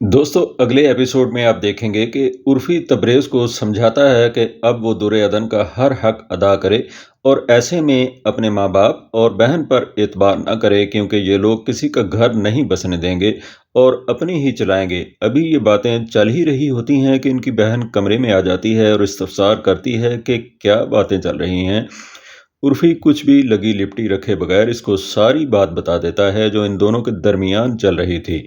दोस्तों, अगले एपिसोड में आप देखेंगे कि उर्फी तबरेज़ को समझाता है कि अब वो दुर्योधन का हर हक अदा करे और ऐसे में अपने माँ बाप और बहन पर एतबार न करे क्योंकि ये लोग किसी का घर नहीं बसने देंगे और अपनी ही चलाएंगे। अभी ये बातें चल ही रही होती हैं कि इनकी बहन कमरे में आ जाती है और इस्तफसार करती है कि क्या बातें चल रही हैं। उर्फी कुछ भी लगी लिपटी रखे बगैर इसको सारी बात बता देता है जो इन दोनों के दरमियान चल रही थी।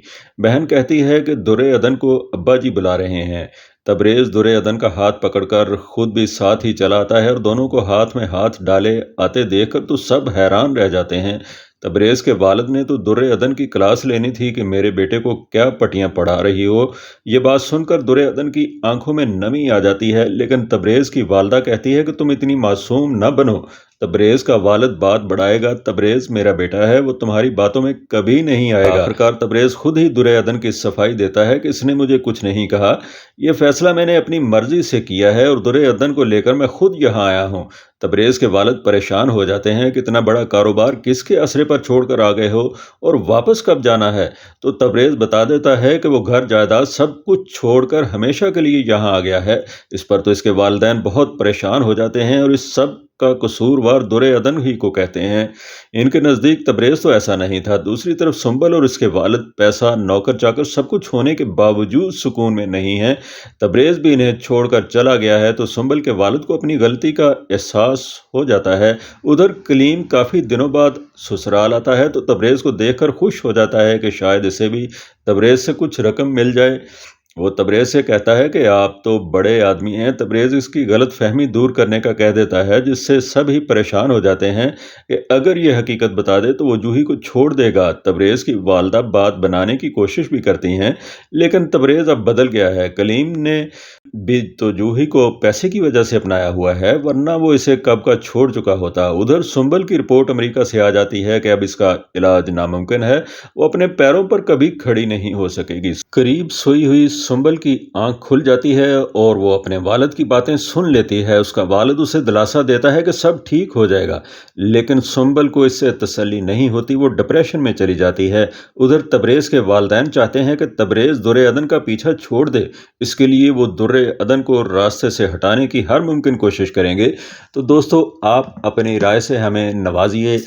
बहन कहती है कि दुर्योधन को अब्बा जी बुला रहे हैं। तबरेज़ दुर्योधन का हाथ पकड़कर खुद भी साथ ही चला आता है और दोनों को हाथ में हाथ डाले आते देखकर तो सब हैरान रह जाते हैं। तबरेज़ के वालिद ने तो दुर्योधन की क्लास लेनी थी कि मेरे बेटे को क्या पटियां पढ़ा रही हो। ये बात सुनकर दुर्योधन की आंखों में नमी आ जाती है, लेकिन तबरेज़ की वालदा कहती है कि तुम इतनी मासूम न बनो। तबरेज़ का वालिद बात बढ़ाएगा, तबरेज़ मेरा बेटा है, वो तुम्हारी बातों में कभी नहीं आएगा। आखिरकार तबरेज़ खुद ही दुर्योधन की सफाई देता है कि इसने मुझे कुछ नहीं कहा, यह फैसला मैंने अपनी मर्जी से किया है और दुर्योधन को लेकर मैं खुद यहाँ आया हूँ। तबरेज़ के वालिद परेशान हो जाते हैं कि इतना बड़ा कारोबार किसके असरे पर छोड़कर आ गए हो और वापस कब जाना है। तो तबरेज़ बता देता है कि वो घर जायदाद सब कुछ छोड़कर हमेशा के लिए यहाँ आ गया है। इस पर तो इसके वालिदैन बहुत परेशान हो जाते हैं और इस सब का कसूरवार दुर्योधन ही को कहते हैं। इनके नज़दीक तबरेज़ तो ऐसा नहीं था। दूसरी तरफ सुंबल और इसके वालिद पैसा, नौकर चाकर सब कुछ होने के बावजूद सुकून में नहीं है। तबरेज़ भी इन्हें छोड़कर चला गया है तो सुंबल के वालिद को अपनी गलती का एहसास हो जाता है। उधर कलीम काफ़ी दिनों बाद ससुराल आता है तो तबरेज़ को देखकर खुश हो जाता है कि शायद इसे भी तबरेज़ से कुछ रकम मिल जाए। वो तबरेज़ से कहता है कि आप तो बड़े आदमी हैं। तबरेज़ इसकी गलत फहमी दूर करने का कह देता है, जिससे सभी परेशान हो जाते हैं कि अगर ये हकीकत बता दे तो वो जूही को छोड़ देगा। तबरेज़ की वालदा बात बनाने की कोशिश भी करती हैं, लेकिन तबरेज़ अब बदल गया है। कलीम ने भी तो जूही को पैसे की वजह से अपनाया हुआ है, वरना वो इसे कब का छोड़ चुका होता। उधर सुंबल की रिपोर्ट अमेरिका से आ जाती है कि अब इसका इलाज नामुमकिन है, वो अपने पैरों पर कभी खड़ी नहीं हो सकेगी। करीब सोई हुई सुंबल की आंख खुल जाती है और वो अपने वालिद की बातें सुन लेती है। उसका वालिद उसे दिलासा देता है कि सब ठीक हो जाएगा, लेकिन सुंबल को इससे तसल्ली नहीं होती। वो डिप्रेशन में चली जाती है। उधर तबरेज़ के वालिदैन चाहते हैं कि तबरेज़ दुर्योधन का पीछा छोड़ दे। इसके लिए वो दुर्योधन को रास्ते से हटाने की हर मुमकिन कोशिश करेंगे। तो दोस्तों, आप अपनी राय से हमें नवाजिए।